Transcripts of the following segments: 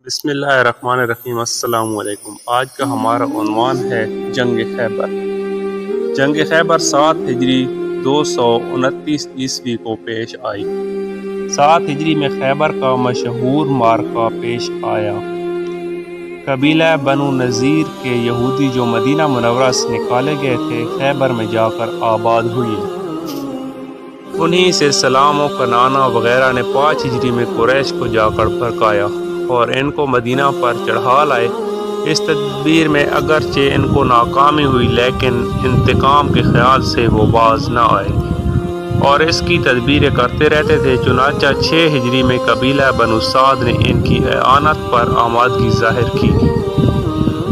بسم اللہ الرحمن الرحیم۔ السلام علیکم۔ آج کا ہمارا عنوان ہے جنگ خیبر۔ جنگ خیبر 7 ہجری 229 عیسوی کو پیش آئی۔ 7 ہجری میں خیبر کا مشہور معرکہ پیش آیا۔ قبیلہ بنو نذیر کے یہودی جو مدینہ منورہ سے نکالے گئے تھے خیبر میں جا کر آباد ہوئے۔ انہی سے سلام و کنانہ وغیرہ نے 5 ہجری میں قریش کو جا کر بھڑکایا اور ان کو مدینہ پر چڑھا لائے۔ اس تدبیر میں اگرچہ ان کو ناکامی ہوئی لیکن انتقام کے خیال سے وہ باز نہ آئے اور اس کی تدبیریں کرتے رہتے تھے۔ چنانچہ 6 ہجری میں قبیلہ بنو سعد نے ان کی اعانت پر آمادگی ظاہر کی۔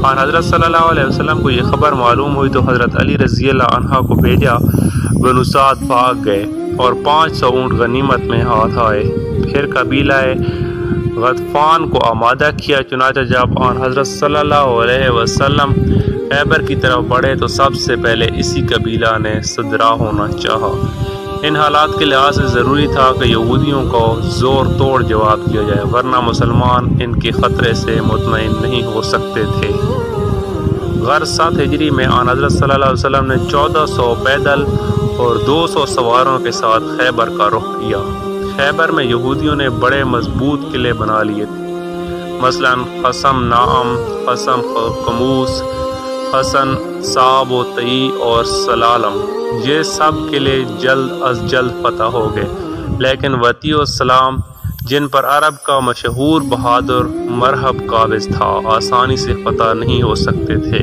آن حضرت صلی اللہ علیہ وسلم کو یہ خبر معلوم ہوئی تو حضرت علی رضی اللہ عنہ کو بھیجا۔ بنو سعد بھاگ گئے اور 500 اونٹ غنیمت میں ہاتھ آئے۔ پھر قبیلہ غطفان کو آمادہ کیا۔ چنانچہ جب آن حضرت صلی اللہ علیہ وسلم خیبر کی طرف بڑھے تو سب سے پہلے اسی قبیلہ نے صدرا ہونا چاہا۔ ان حالات کے لحاظ سے ضروری تھا کہ یہودیوں کو زور توڑ جواب دیا جائے ورنہ مسلمان ان کے خطرے سے مطمئن نہیں ہو سکتے تھے۔ غرض 7 ہجری میں آن حضرت صلی اللہ علیہ وسلم نے 1400 پیدل اور 200 سواروں کے ساتھ خیبر کا رخ کیا۔ خیبر میں یہودیوں نے بڑے مضبوط قلعے بنا لیے تھے، مثلا خصم نعم، خصم قموس، خصن صاب و طئی اور سلالم۔ یہ سب قلعے جلد از جلد فتح ہو گئے لیکن وطی و سلام جن پر عرب کا مشہور بہادر مرہب قابض تھا آسانی سے فتح نہیں ہو سکتے تھے۔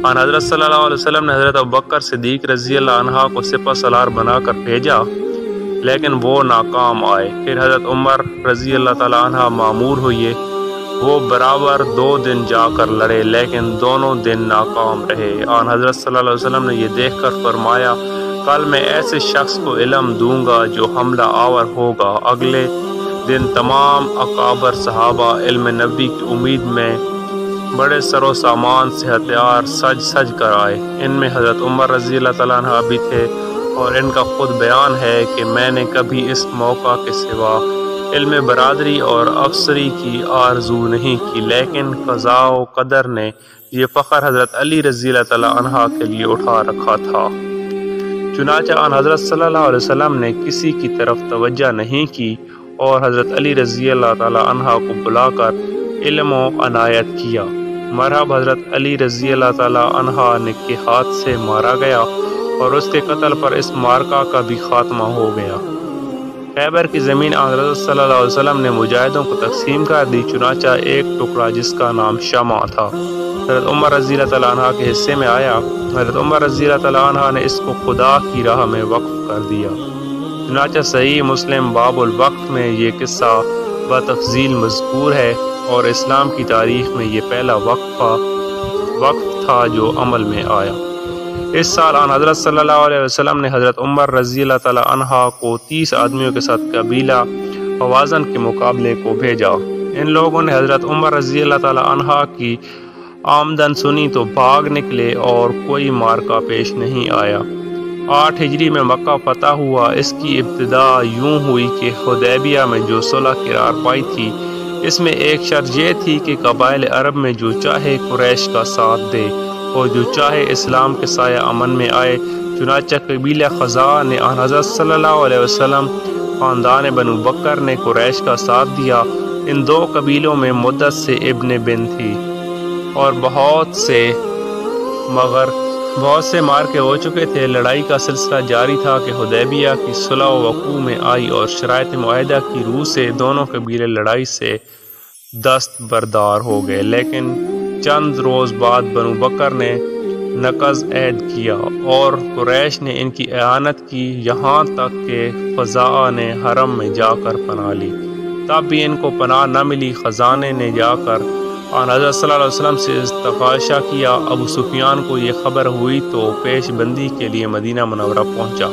آن حضرت صلی اللہ علیہ وسلم نے حضرت ابوبکر صدیق رضی اللہ عنہ کو سپہ سالار بنا کر بھیجا لیکن وہ ناکام آئے۔ پھر حضرت عمر رضی اللہ تعالیٰ عنہ مامور ہوئے۔ وہ برابر 2 دن جا کر لڑے لیکن دونوں دن ناکام رہے۔ آن حضرت صلی اللہ علیہ وسلم نے یہ دیکھ کر فرمایا کل میں ایسے شخص کو علم دوں گا جو حملہ آور ہوگا۔ اگلے دن تمام اکابر صحابہ علم نبی کی امید میں بڑے سر و سامان سے ہتھیار سج کر آئے۔ ان میں حضرت عمر رضی اللہ تعالیٰ عنہ بھی تھے اور ان کا خود بیان ہے کہ میں نے کبھی اس موقع کے سوا علم برادری اور افسری کی آرزو نہیں کی لیکن قضاء و قدر نے یہ فخر حضرت علی رضی اللہ تعالیٰ عنہ کے لیے اٹھا رکھا تھا۔ چنانچہ آن حضرت صلی اللہ علیہ وسلم نے کسی کی طرف توجہ نہیں کی اور حضرت علی رضی اللہ تعالیٰ عنہ کو بلا کر علم و عنایت کیا۔ مرحب حضرت علی رضی اللہ تعالیٰ عنہ کے ہاتھ سے مارا گیا اور اس کے قتل پر اس معرکہ کا بھی خاتمہ ہو گیا۔ خیبر کی زمین آن حضرت صلی اللہ علیہ وسلم نے مجاہدوں کو تقسیم کر دی۔ چنانچہ ایک ٹکڑا جس کا نام شمع تھا حضرت عمر رضی اللہ تعالیٰ عنہ کے حصے میں آیا۔ حضرت عمر رضی اللہ تعالیٰ عنہ نے اس کو خدا کی راہ میں وقف کر دیا۔ چنانچہ صحیح مسلم باب الوقت میں یہ قصہ بتفصیل مذکور ہے اور اسلام کی تاریخ میں یہ پہلا وقف تھا جو عمل میں آیا۔ اس سال آن حضرت صلی اللہ علیہ وسلم نے حضرت عمر رضی اللہ تعالیٰ عنہ کو 30 آدمیوں کے ساتھ قبیلہ حوازن کے مقابلے کو بھیجا۔ ان لوگوں نے حضرت عمر رضی اللہ تعالیٰ عنہ کی آمدن سنی تو بھاگ نکلے اور کوئی معرکہ پیش نہیں آیا۔ 8 ہجری میں مکہ فتح ہوا۔ اس کی ابتدا یوں ہوئی کہ حدیبیہ میں جو صلح قرار پائی تھی اس میں ایک شرط یہ تھی کہ قبائل عرب میں جو چاہے قریش کا ساتھ دے اور جو چاہے اسلام کے سایہ امن میں آئے۔ چنانچہ قبیلہ خزاع نے آن حضرت صلی اللہ علیہ وسلم، خاندان بنو بکر نے قریش کا ساتھ دیا۔ ان 2 قبیلوں میں مدت سے ابن بن تھی اور بہت سے مار کے ہو چکے تھے۔ لڑائی کا سلسلہ جاری تھا کہ حدیبیہ کی صلح وقوع میں آئی اور شرائط معاہدہ کی روح سے دونوں قبیلے لڑائی سے دست بردار ہو گئے لیکن چند روز بعد بنو بکر نے نقض عہد کیا اور قریش نے ان کی اعانت کی یہاں تک کہ خزاع نے حرم میں جا کر پناہ لی۔ تب بھی ان کو پناہ نہ ملی۔ خزانے نے جا کر آن حضرت صلی اللہ علیہ وسلم سے استغاثہ کیا۔ ابو سفیان کو یہ خبر ہوئی تو پیش بندی کے لیے مدینہ منورہ پہنچا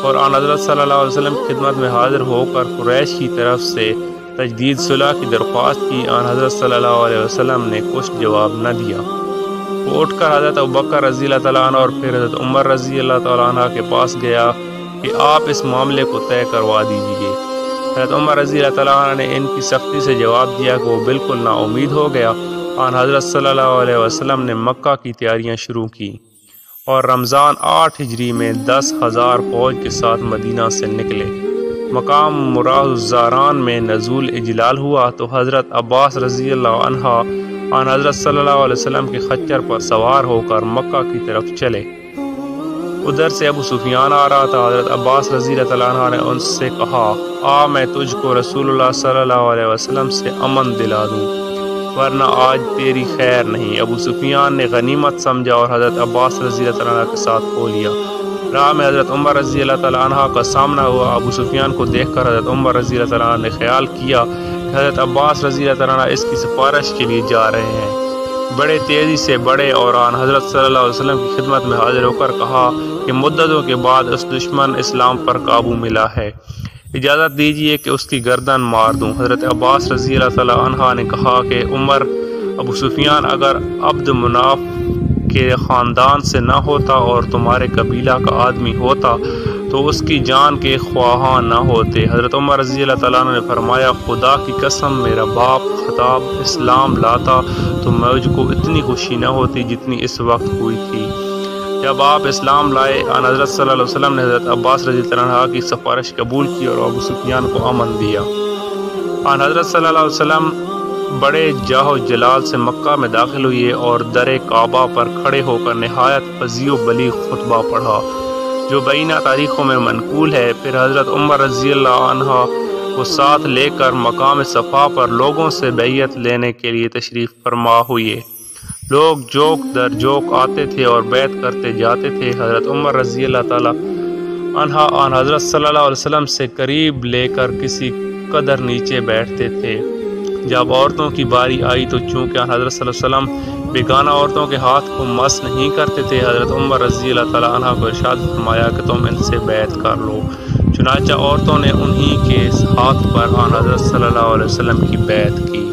اور آن حضرت صلی اللہ علیہ وسلم کی خدمت میں حاضر ہو کر قریش کی طرف سے تجدید صلح کی درخواست کی۔ آن حضرت صلی اللہ علیہ وسلم نے کچھ جواب نہ دیا۔ وہ اٹھ کر حضرت ابوبکر رضی اللہ تعالیٰ عنہ اور پھر حضرت عمر رضی اللہ تعالیٰ عنہ کے پاس گیا کہ آپ اس معاملے کو طے کروا دیجیے۔ حضرت عمر رضی اللہ تعالیٰ عنہ نے ان کی سختی سے جواب دیا کہ وہ بالکل نا امید ہو گیا۔ آن حضرت صلی اللہ علیہ وسلم نے مکہ کی تیاریاں شروع کی اور رمضان 8 ہجری میں 10,000 فوج کے ساتھ مدینہ سے نکلے۔ مقام مراز الزاران میں نزول اجلال ہوا تو حضرت عباس رضی اللہ عنہ آن حضرت صلی اللہ علیہ وسلم کے خچر پر سوار ہو کر مکہ کی طرف چلے۔ ادھر سے ابو سفیان آ رہا تھا۔ حضرت عباس رضی اللہ عنہ نے ان سے کہا، آ میں تجھ کو رسول اللہ صلی اللہ علیہ وسلم سے امن دلا دوں، ورنہ آج تیری خیر نہیں۔ ابو سفیان نے غنیمت سمجھا اور حضرت عباس رضی اللہ عنہ کے ساتھ ہو لیا۔ راہ میں حضرت عمر رضی اللہ تعالیٰ عنہ کا سامنا ہوا۔ ابو سفیان کو دیکھ کر حضرت عمر رضی اللہ تعالیٰ عنہ نے خیال کیا کہ حضرت عباس رضی اللہ تعالیٰ عنہ اس کی سفارش کے لیے جا رہے ہیں۔ بڑے تیزی سے بڑھے اور آن حضرت صلی اللہ علیہ وسلم کی خدمت میں حاضر ہو کر کہا کہ مدتوں کے بعد اس دشمن اسلام پر قابو ملا ہے، اجازت دیجیے کہ اس کی گردن مار دوں۔ حضرت عباس رضی اللہ تعالیٰ عنہ نے کہا کہ عمر، ابو سفیان اگر عبد مناف کے خاندان سے نہ ہوتا اور تمہارے قبیلہ کا آدمی ہوتا تو اس کی جان کے خواہاں نہ ہوتے۔ حضرت عمر رضی اللہ تعالیٰ عنہ نے فرمایا، خدا کی قسم میرا باپ خطاب اسلام لاتا تو مجھ کو اتنی خوشی نہ ہوتی جتنی اس وقت ہوئی تھی جب آپ اسلام لائے۔ آن حضرت صلی اللہ علیہ وسلم نے حضرت عباس رضی اللہ عنہ کی سفارش قبول کی اور ابو سفیان کو امن دیا۔ آن حضرت صلی اللہ علیہ وسلم بڑے جاہ و جلال سے مکہ میں داخل ہوئے اور در کعبہ پر کھڑے ہو کر نہایت فظیع و بلیغ خطبہ پڑھا جو بینہ تاریخوں میں منقول ہے۔ پھر حضرت عمر رضی اللہ عنہ کو ساتھ لے کر مقام صفا پر لوگوں سے بیعت لینے کے لیے تشریف فرما ہوئے۔ لوگ جوک در جوک آتے تھے اور بیعت کرتے جاتے تھے۔ حضرت عمر رضی اللہ تعالیٰ عنہ آن حضرت صلی اللہ علیہ وسلم سے قریب لے کر کسی قدر نیچے بیٹھتے تھے۔ جب عورتوں کی باری آئی تو چونکہ حضرت صلی اللہ علیہ وسلم بیگانہ عورتوں کے ہاتھ کو مس نہیں کرتے تھے، حضرت عمر رضی اللہ تعالیٰ عنہ کو ارشاد فرمایا کہ تم ان سے بیعت کر لو۔ چنانچہ عورتوں نے انہی کے ہاتھ پر آن حضرت صلی اللہ علیہ وسلم کی بیعت کی۔